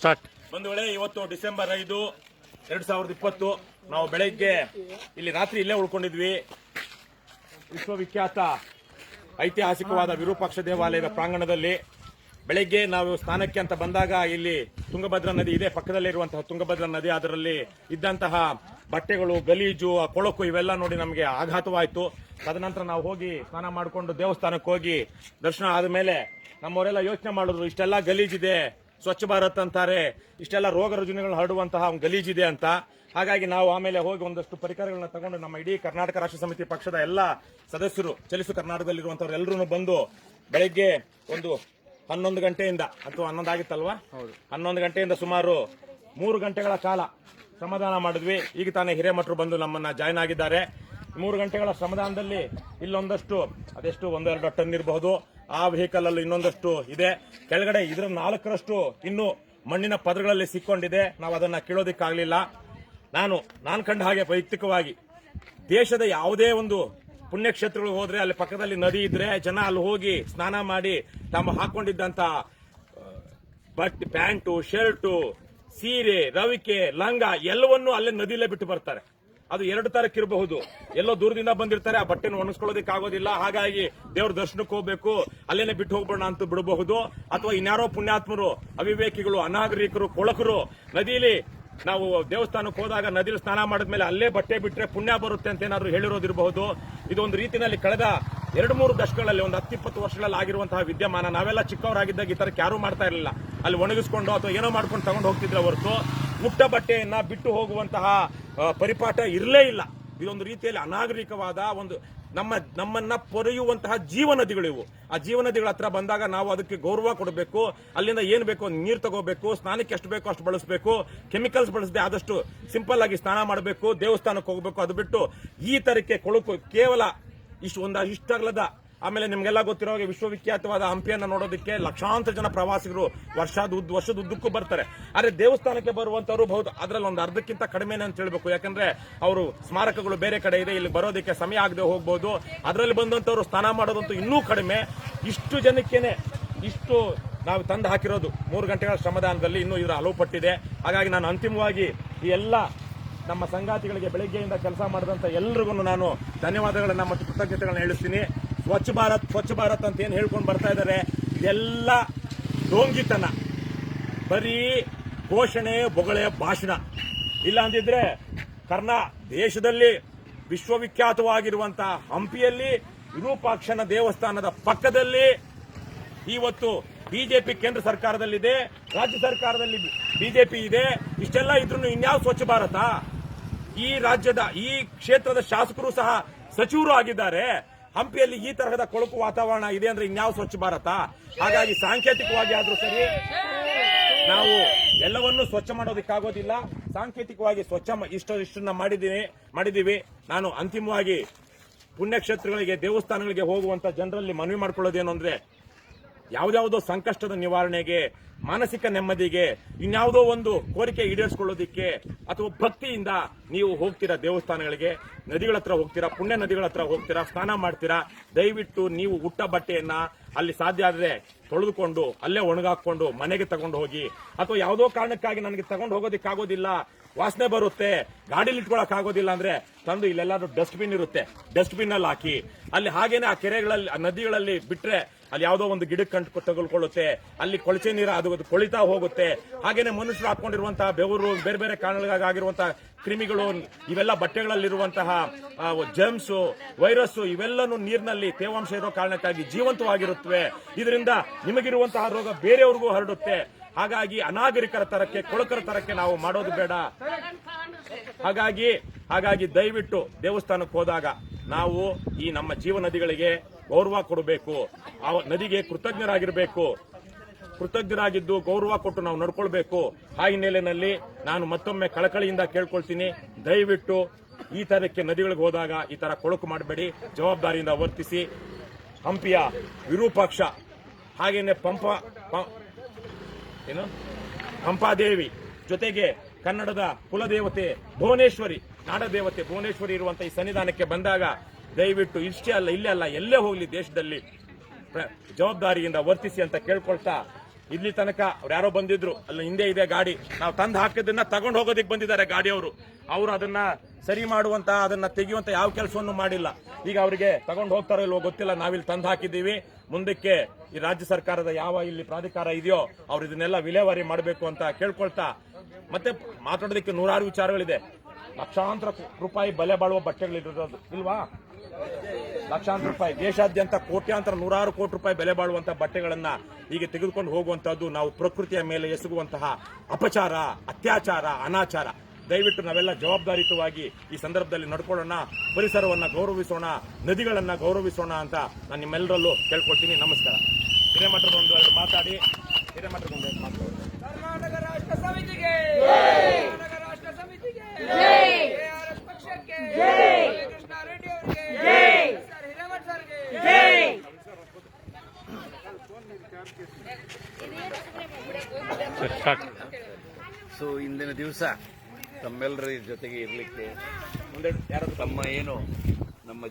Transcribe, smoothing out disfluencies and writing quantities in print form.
Start. ಒಂದು ವೇಳೆ ಇವತ್ತು ಡಿಸೆಂಬರ್ 5, 2020 ನಾವು ಬೆಳಗ್ಗೆ ಇಲ್ಲಿ ರಾತ್ರಿ ಇಲ್ಲೇ ಉಳ್ಕೊಂಡಿದ್ವಿ. ವಿಶ್ವವಿಖ್ಯಾತ ಐತಿಹಾಸಿಕವಾದ ವಿರೂಪಾಕ್ಷ ದೇವಾಲಯದ ಪ್ರಾಂಗಣದಲ್ಲಿ ಬೆಳಗ್ಗೆ ನಾವು ಸ್ನಾನಕ್ಕೆ ಅಂತ ಬಂದಾಗ ಇಲ್ಲಿ ತುಂಗಭದ್ರಾ ನದಿ ಇದೆ. ಪಕ್ಕದಲ್ಲೇ ಇರುವಂತಹ ತುಂಗಭದ್ರಾ ನದಿ, ಅದರಲ್ಲಿ ಇದ್ದಂತಹ ಬಟ್ಟೆಗಳು, ಗಲೀಜು, ಕೊಳಕು ಇವೆಲ್ಲ ನೋಡಿ ನಮಗೆ ಆಘಾತವಾಯಿತು. ತದನಂತರ ನಾವು ಹೋಗಿ ಸ್ನಾನ ಮಾಡಿಕೊಂಡು ದೇವಸ್ಥಾನಕ್ಕೆ ಹೋಗಿ ದರ್ಶನ ಆದಮೇಲೆ ನಮ್ಮವರೆಲ್ಲ ಯೋಚನೆ ಮಾಡಿದ್ರು, ಇಷ್ಟೆಲ್ಲ ಗಲೀಜಿದೆ, ಸ್ವಚ್ಛ ಭಾರತ್ ಅಂತಾರೆ, ಇಷ್ಟೆಲ್ಲ ರೋಗ ರುಜಿನಗಳನ್ನು ಹರಡುವಂತಹ ಗಲೀಜಿದೆ ಅಂತ. ಹಾಗಾಗಿ ನಾವು ಆಮೇಲೆ ಹೋಗಿ ಒಂದಷ್ಟು ಪರಿಕರಗಳನ್ನ ತಗೊಂಡು ನಮ್ಮ ಇಡೀ ಕರ್ನಾಟಕ ರಾಷ್ಟ್ರ ಸಮಿತಿ ಪಕ್ಷದ ಎಲ್ಲ ಸದಸ್ಯರು, ಚಲಿಸು ಕರ್ನಾಟಕದಲ್ಲಿರುವಂತವ್ರು ಎಲ್ಲರೂ ಬಂದು ಬೆಳಗ್ಗೆ ಒಂದು 11 ಗಂಟೆಯಿಂದ ಅಥವಾ 11 ಆಗಿತ್ತಲ್ವಾ, 11 ಗಂಟೆಯಿಂದ ಸುಮಾರು 3 ಗಂಟೆಗಳ ಕಾಲ ಶ್ರಮದಾನ ಮಾಡಿದ್ವಿ. ಈಗ ತಾನೇ ಹಿರೇಮಠರು ಬಂದು ನಮ್ಮನ್ನ ಜಾಯ್ನ್ ಆಗಿದ್ದಾರೆ. 3 ಗಂಟೆಗಳ ಶ್ರಮದಾನದಲ್ಲಿ ಇಲ್ಲೊಂದಷ್ಟು, ಅದೆಷ್ಟು 1-2 ಟನ್ ಇರಬಹುದು, ಆ ವೆಹಿಕಲ್ ಅಲ್ಲಿ ಇನ್ನೊಂದಷ್ಟು ಇದೆ. ಕೆಳಗಡೆ ಇದರ 4ರಷ್ಟು ಇನ್ನು ಮಣ್ಣಿನ ಪದರಗಳಲ್ಲಿ ಸಿಕ್ಕೊಂಡಿದೆ. ನಾವು ಅದನ್ನ ಕೀಳೋದಿಕ್ಕಾಗಲಿಲ್ಲ. ನಾನು ಕಂಡ ಹಾಗೆ ವೈಯಕ್ತಿಕವಾಗಿ ದೇಶದ ಯಾವುದೇ ಒಂದು ಪುಣ್ಯಕ್ಷೇತ್ರಗಳು ಹೋದ್ರೆ ಅಲ್ಲಿ ಪಕ್ಕದಲ್ಲಿ ನದಿ ಇದ್ರೆ ಜನ ಅಲ್ಲಿ ಹೋಗಿ ಸ್ನಾನ ಮಾಡಿ ತಾವು ಹಾಕೊಂಡಿದ್ದಂತ ಪ್ಯಾಂಟು, ಶರ್ಟು, ಸೀರೆ, ರವಿಕೆ, ಲಂಗ ಎಲ್ಲವನ್ನೂ ಅಲ್ಲೇ ನದಿಯಲ್ಲೇ ಬಿಟ್ಟು ಬರ್ತಾರೆ. ಅದು 2 ತರಕ್ಕಿರಬಹುದು. ಎಲ್ಲೋ ದೂರದಿಂದ ಬಂದಿರ್ತಾರೆ, ಆ ಬಟ್ಟೆನ ಒಣಗಿಸ್ಕೊಳ್ಳೋದಕ್ಕೆ ಆಗೋದಿಲ್ಲ. ಹಾಗಾಗಿ ದೇವ್ರ ದರ್ಶನಕ್ಕೆ ಹೋಗ್ಬೇಕು, ಅಲ್ಲೇನೆ ಬಿಟ್ಟು ಹೋಗ್ಬೇಡ ಅಂತ ಬಿಡಬಹುದು. ಅಥವಾ ಇನ್ಯಾರೋ ಪುಣ್ಯಾತ್ಮರು, ಅವಿವೇಕಿಗಳು, ಅನಾಗರಿಕರು, ಕೊಳಕರು ನದಿಯಲ್ಲಿ ನಾವು ದೇವಸ್ಥಾನಕ್ಕೆ ಹೋದಾಗ ನದಿಲಿ ಸ್ನಾನ ಮಾಡಿದ್ಮೇಲೆ ಅಲ್ಲೇ ಬಟ್ಟೆ ಬಿಟ್ರೆ ಪುಣ್ಯ ಬರುತ್ತೆ ಅಂತ ಏನಾದ್ರು ಹೇಳಿರೋದಿರಬಹುದು. ಇದೊಂದು ರೀತಿಯಲ್ಲಿ ಕಳೆದ 2-3 ದಶಕಗಳಲ್ಲಿ, ಒಂದು 10-20 ವರ್ಷಗಳಲ್ಲಿ ಆಗಿರುವಂತಹ ವಿದ್ಯಮಾನ. ನಾವೆಲ್ಲ ಚಿಕ್ಕವರಾಗಿದ್ದಾಗ ಈ ತರಕ್ಕೆ ಯಾರು ಮಾಡ್ತಾ ಇರಲಿಲ್ಲ. ಅಲ್ಲಿ ಒಣಗಿಸ್ಕೊಂಡು ಅಥವಾ ಏನೋ ಮಾಡ್ಕೊಂಡು ತಗೊಂಡು ಹೋಗ್ತಿದ್ರೆ ಹೊರತು ಮುಟ್ಟ ಬಟ್ಟೆಯನ್ನ ಬಿಟ್ಟು ಹೋಗುವಂತಹ ಪರಿಪಾಠ ಇರಲೇ ಇಲ್ಲ. ಇದೊಂದು ರೀತಿಯಲ್ಲಿ ಅನಾಗರಿಕವಾದ ಒಂದು ನಮ್ಮನ್ನ ಪೊರೆಯುವಂತಹ ಜೀವನದಿಗಳು ಇವು. ಆ ಜೀವನದಿಗಳ ಹತ್ರ ಬಂದಾಗ ನಾವು ಅದಕ್ಕೆ ಗೌರವ ಕೊಡಬೇಕು. ಅಲ್ಲಿಂದ ಏನ್ ಬೇಕೋ ನೀರು ತಗೋಬೇಕು, ಸ್ನಾನಕ್ಕೆ ಎಷ್ಟು ಬೇಕೋ ಅಷ್ಟು ಬಳಸಬೇಕು, ಕೆಮಿಕಲ್ಸ್ ಬಳಸದೆ ಆದಷ್ಟು ಸಿಂಪಲ್ ಆಗಿ ಸ್ನಾನ ಮಾಡಬೇಕು, ದೇವಸ್ಥಾನಕ್ಕೆ ಹೋಗಬೇಕು. ಅದು ಬಿಟ್ಟು ಈ ತರಕ್ಕೆ ಕೊಳಕು ಕೇವಲ ಇಷ್ಟಾಗ್ಲದ. ಆಮೇಲೆ ನಿಮ್ಗೆಲ್ಲ ಗೊತ್ತಿರೋ ಹಾಗೆ ವಿಶ್ವವಿಖ್ಯಾತವಾದ ಹಂಪಿಯನ್ನ ನೋಡೋದಕ್ಕೆ ಲಕ್ಷಾಂತರ ಜನ ಪ್ರವಾಸಿಗರು ವರ್ಷದ ಉದ್ದಕ್ಕೂ ಬರ್ತಾರೆ. ಆದ್ರೆ ದೇವಸ್ಥಾನಕ್ಕೆ ಬರುವಂತವರು ಬಹುದು ಅದ್ರಲ್ಲಿ ಒಂದು ಅರ್ಧಕ್ಕಿಂತ ಕಡಿಮೆನೆ ಅಂತ ಹೇಳ್ಬೇಕು. ಯಾಕಂದ್ರೆ ಅವರು ಸ್ಮಾರಕಗಳು ಬೇರೆ ಕಡೆ ಇದೆ, ಇಲ್ಲಿ ಬರೋದಕ್ಕೆ ಸಮಯ ಆಗದೆ ಹೋಗ್ಬೋದು. ಅದರಲ್ಲಿ ಬಂದಂತವ್ರು ಸ್ನಾನ ಮಾಡೋದಂತೂ ಇನ್ನೂ ಕಡಿಮೆ. ಇಷ್ಟು ಜನಕ್ಕೇನೆ ಇಷ್ಟು ನಾವು ತಂದು ಹಾಕಿರೋದು 3 ಗಂಟೆಗಳ ಶ್ರಮದಾನದಲ್ಲಿ. ಇನ್ನೂ ಇದರ ಹಲವು ಪಟ್ಟಿದೆ. ಹಾಗಾಗಿ ನಾನು ಅಂತಿಮವಾಗಿ ಈ ಎಲ್ಲ ನಮ್ಮ ಸಂಗಾತಿಗಳಿಗೆ, ಬೆಳಗ್ಗೆಯಿಂದ ಕೆಲಸ ಮಾಡಿದಂತ ಎಲ್ರಿಗೂ ನಾನು ಧನ್ಯವಾದಗಳನ್ನ ಮತ್ತು ಕೃತಜ್ಞತೆಗಳನ್ನ ಹೇಳಿಸ್ತೀನಿ. ಸ್ವಚ್ಛ ಭಾರತ್ ಅಂತ ಏನು ಹೇಳ್ಕೊಂಡು ಬರ್ತಾ ಇದ್ದಾರೆ, ಇದೆಲ್ಲ ಡೋಂಗಿತನ, ಬರೀ ಘೋಷಣೆ, ಬೊಗಳೆ, ಭಾಷಣ. ಇಲ್ಲ ಅಂದಿದ್ರೆ ದೇಶದಲ್ಲಿ ವಿಶ್ವವಿಖ್ಯಾತವಾಗಿರುವಂತಹ ಹಂಪಿಯಲ್ಲಿ ವಿರೂಪಾಕ್ಷನ ದೇವಸ್ಥಾನದ ಪಕ್ಕದಲ್ಲಿ ಇವತ್ತು ಬಿಜೆಪಿ ಕೇಂದ್ರ ಸರ್ಕಾರದಲ್ಲಿದೆ, ರಾಜ್ಯ ಸರ್ಕಾರದಲ್ಲಿ ಬಿಜೆಪಿ ಇದೆ. ಇಷ್ಟೆಲ್ಲ ಇದ್ರೂ ಇನ್ಯಾವ ಸ್ವಚ್ಛ ಭಾರತ? ಈ ರಾಜ್ಯದ, ಈ ಕ್ಷೇತ್ರದ ಶಾಸಕರು ಸಹ ಸಚಿವರು ಆಗಿದ್ದಾರೆ. ಹಂಪಿಯಲ್ಲಿ ಈ ತರಹದ ಕೊಳಕು ವಾತಾವರಣ ಇದೆ ಅಂದ್ರೆ ಇನ್ಯಾವ ಸ್ವಚ್ಛ ಭಾರತ? ಹಾಗಾಗಿ ಸಾಂಕೇತಿಕವಾಗಿ ಆದ್ರೂ ಸರಿ ನಾವು ಎಲ್ಲವನ್ನೂ ಸ್ವಚ್ಛ ಮಾಡೋದಕ್ಕಾಗೋದಿಲ್ಲ. ಸಾಂಕೇತಿಕವಾಗಿ ಸ್ವಚ್ಛ ಇಷ್ಟನ್ನ ಮಾಡಿದೀವಿ. ನಾನು ಅಂತಿಮವಾಗಿ ಪುಣ್ಯಕ್ಷೇತ್ರಗಳಿಗೆ, ದೇವಸ್ಥಾನಗಳಿಗೆ ಹೋಗುವಂತ ಜನರಲ್ಲಿ ಮನವಿ ಮಾಡ್ಕೊಳ್ಳೋದೇನು ಅಂದ್ರೆ, ಯಾವುದ್ಯಾವುದೋ ಸಂಕಷ್ಟದ ನಿವಾರಣೆಗೆ, ಮಾನಸಿಕ ನೆಮ್ಮದಿಗೆ, ಇನ್ಯಾವುದೋ ಒಂದು ಕೋರಿಕೆ ಈಡೇರಿಸಿಕೊಳ್ಳೋದಿಕ್ಕೆ ಅಥವಾ ಭಕ್ತಿಯಿಂದ ನೀವು ಹೋಗ್ತೀರಾ ದೇವಸ್ಥಾನಗಳಿಗೆ, ನದಿಗಳ ಹತ್ರ ಹೋಗ್ತೀರಾ, ಪುಣ್ಯ ನದಿಗಳ ಹತ್ರ ಹೋಗ್ತೀರಾ, ಸ್ನಾನ ಮಾಡ್ತೀರಾ, ದಯವಿಟ್ಟು ನೀವು ಉಟ್ಟ ಬಟ್ಟೆಯನ್ನ ಅಲ್ಲಿ ಸಾಧ್ಯ ಆದ್ರೆ ತೊಳೆದುಕೊಂಡು ಅಲ್ಲೇ ಒಣಗಾಕೊಂಡು ಮನೆಗೆ ತಗೊಂಡು ಹೋಗಿ. ಅಥವಾ ಯಾವುದೋ ಕಾರಣಕ್ಕಾಗಿ ನನಗೆ ತಗೊಂಡು ಹೋಗೋದಿಕ್ಕಾಗೋದಿಲ್ಲ, ವಾಸನೆ ಬರುತ್ತೆ, ಗಾಡಿಲಿ ಇಟ್ಕೊಳಕ್ ಆಗೋದಿಲ್ಲ ಅಂದ್ರೆ ತಂದು ಇಲ್ಲೆಲ್ಲಾದ್ರೂ ಡಸ್ಟ್ಬಿನ್ ಇರುತ್ತೆ, ಡಸ್ಟ್ಬಿನ್ ಅಲ್ಲಿ ಹಾಕಿ. ಅಲ್ಲಿ ಹಾಗೇನೆ ಆ ಕೆರೆಗಳಲ್ಲಿ, ಆ ನದಿಗಳಲ್ಲಿ ಬಿಟ್ರೆ ಅಲ್ಲಿ ಯಾವುದೋ ಒಂದು ಗಿಡಕ್ಕೆ ತಗೊಳ್ಕೊಳ್ಳುತ್ತೆ, ಅಲ್ಲಿ ಕೊಳಚೆ ನೀರು ಅದು ಕೊಳಿತಾ ಹೋಗುತ್ತೆ. ಹಾಗೇನೆ ಮನುಷ್ಯರು ಹಾಕೊಂಡಿರುವಂತಹ ಬೆವರು, ಬೇರೆ ಬೇರೆ ಕಾರಣಗಳಿಗಾಗಿರುವಂತಹ ಕ್ರಿಮಿಗಳು, ಇವೆಲ್ಲ ಬಟ್ಟೆಗಳಲ್ಲಿರುವಂತಹ ಜರ್ಮ್ಸ್, ವೈರಸ್ ಇವೆಲ್ಲನೂ ನೀರಿನಲ್ಲಿ ತೇವಾಂಶ ಇರೋ ಕಾರಣಕ್ಕಾಗಿ ಜೀವಂತವಾಗಿರುತ್ತವೆ. ಇದರಿಂದ ನಿಮಗಿರುವಂತಹ ರೋಗ ಬೇರೆಯವ್ರಿಗೂ ಹರಡುತ್ತೆ. ಹಾಗಾಗಿ ಅನಾಗರಿಕರ ತರಕ್ಕೆ, ಕೊಳಕರ ತರಕ್ಕೆ ನಾವು ಮಾಡೋದು ಬೇಡ. ಹಾಗಾಗಿ ದಯವಿಟ್ಟು ದೇವಸ್ಥಾನಕ್ಕೆ ಹೋದಾಗ ನಾವು ಈ ನಮ್ಮ ಜೀವ ನದಿಗಳಿಗೆ ಗೌರವ ಕೊಡಬೇಕು, ಆ ನದಿಗೆ ಕೃತಜ್ಞರಾಗಿದ್ದು ಗೌರವ ಕೊಟ್ಟು ನಾವು ನಡ್ಕೊಳ್ಬೇಕು. ಆ ಹಿನ್ನೆಲೆಯಲ್ಲಿ ನಾನು ಮತ್ತೊಮ್ಮೆ ಕಳಕಳಿಯಿಂದ ಕೇಳ್ಕೊಳ್ತೀನಿ, ದಯವಿಟ್ಟು ಈ ತರಕ್ಕೆ ನದಿಗಳಿಗೆ ಹೋದಾಗ ಈ ತರ ಕೊಳಕು ಮಾಡಬೇಡಿ, ಜವಾಬ್ದಾರಿಯಿಂದ ವರ್ತಿಸಿ. ಹಂಪಿಯ ವಿರೂಪಾಕ್ಷ, ಹಾಗೇನೆ ಪಂಪಾದೇವಿ, ಜೊತೆಗೆ ಕನ್ನಡದ ಕುಲದೇವತೆ ಭುವನೇಶ್ವರಿ, ನಾಡದೇವತೆ ಭುವನೇಶ್ವರಿ ಇರುವಂತಹ ಈ ಸನ್ನಿಧಾನಕ್ಕೆ ಬಂದಾಗ ದಯವಿಟ್ಟು ಇಷ್ಟೇ ಅಲ್ಲ, ಇಲ್ಲೇ ಅಲ್ಲ, ಎಲ್ಲೇ ಹೋಗ್ಲಿ ದೇಶದಲ್ಲಿ ಜವಾಬ್ದಾರಿಯಿಂದ ವರ್ತಿಸಿ ಅಂತ ಕೇಳ್ಕೊಳ್ತಾ ಇಲ್ಲಿ ತನಕ ಅವ್ರು ಯಾರೋ ಬಂದಿದ್ರು, ಅಲ್ಲಿ ಹಿಂದೆ ಇದೆ ಗಾಡಿ, ನಾವು ತಂದು ಹಾಕಿದ್ದನ್ನ ತಗೊಂಡು ಹೋಗೋದಿಕ್ ಬಂದಿದ್ದಾರೆ ಗಾಡಿಯವರು. ಅವರು ಅದನ್ನ ಸರಿ ಮಾಡುವಂತ, ಅದನ್ನ ತೆಗೆಯುವಂತ ಯಾವ ಕೆಲಸವನ್ನು ಮಾಡಿಲ್ಲ. ಈಗ ಅವರಿಗೆ ತಗೊಂಡು ಹೋಗ್ತಾರೋ ಇಲ್ವೋ ಗೊತ್ತಿಲ್ಲ. ನಾವಿಲ್ಲಿ ತಂದು ಹಾಕಿದ್ದೀವಿ. ಮುಂದಕ್ಕೆ ಈ ರಾಜ್ಯ ಸರ್ಕಾರದ ಯಾವ ಇಲ್ಲಿ ಪ್ರಾಧಿಕಾರ ಇದೆಯೋ ಅವ್ರು ಇದನ್ನೆಲ್ಲ ವಿಲೇವಾರಿ ಮಾಡಬೇಕು ಅಂತ ಕೇಳ್ಕೊಳ್ತಾ, ಮತ್ತೆ ಮಾತಾಡೋದಕ್ಕೆ ನೂರಾರು ವಿಚಾರಗಳಿದೆ. ಲಕ್ಷಾಂತರ ರೂಪಾಯಿ ಬೆಲೆ ಬಾಳುವ ಬಟ್ಟೆಗಳಿರೋದು ಇಲ್ವಾ? ಲಕ್ಷಾಂತರ ರೂಪಾಯಿ, ದೇಶಾದ್ಯಂತ ಕೋಟ್ಯಾಂತರ ನೂರಾರು ಕೋಟಿ ರೂಪಾಯಿ ಬೆಲೆ ಬಾಳುವಂತಹ ಬಟ್ಟೆಗಳನ್ನ ಹೀಗೆ ತೆಗೆದುಕೊಂಡು ಹೋಗುವಂತಹದ್ದು ನಾವು ಪ್ರಕೃತಿಯ ಮೇಲೆ ಎಸಗುವಂತಹ ಅಪಚಾರ, ಅತ್ಯಾಚಾರ, ಅನಾಚಾರ. ದಯವಿಟ್ಟು ನಾವೆಲ್ಲ ಜವಾಬ್ದಾರಿಯುತವಾಗಿ ಈ ಸಂದರ್ಭದಲ್ಲಿ ನಡ್ಕೊಳ್ಳೋಣ, ಪರಿಸರವನ್ನ ಗೌರವಿಸೋಣ, ನದಿಗಳನ್ನ ಗೌರವಿಸೋಣ ಅಂತ ನಾನು ನಿಮ್ಮೆಲ್ಲರಲ್ಲೂ ಕೇಳ್ಕೊಳ್ತೀನಿ. ನಮಸ್ಕಾರ. ಹಿರೇಮಠದೊಂದು ಎರಡು ಮಾತಾಡಿ, ಹಿರೇಮಠದೊಂದು ಎರಡು ಮಾತಾಡಿ. ಕರ್ನಾಟಕ ರಾಷ್ಟ್ರ ಸಮಿತಿಗೆ, ಕರ್ನಾಟಕ ರಾಷ್ಟ್ರ ಸಮಿತಿಗೆ, ARS ಪಕ್ಷಕ್ಕೆ, ಕೃಷ್ಣ ರೆಡ್ಡಿ ಅವರಿಗೆ, ಸರ್ ಹಿರೇಮಠ ಸರ್ಗೆ. ಸೊ ಇಂದಿನ ದಿವಸ ತಮ್ಮೆಲ್ಲರ ಜೊತೆಗೆ ಇರಲಿಕ್ಕೆ ಮುಂದೆ ಯಾರಾದ್ರೂ ತಮ್ಮ ಏನು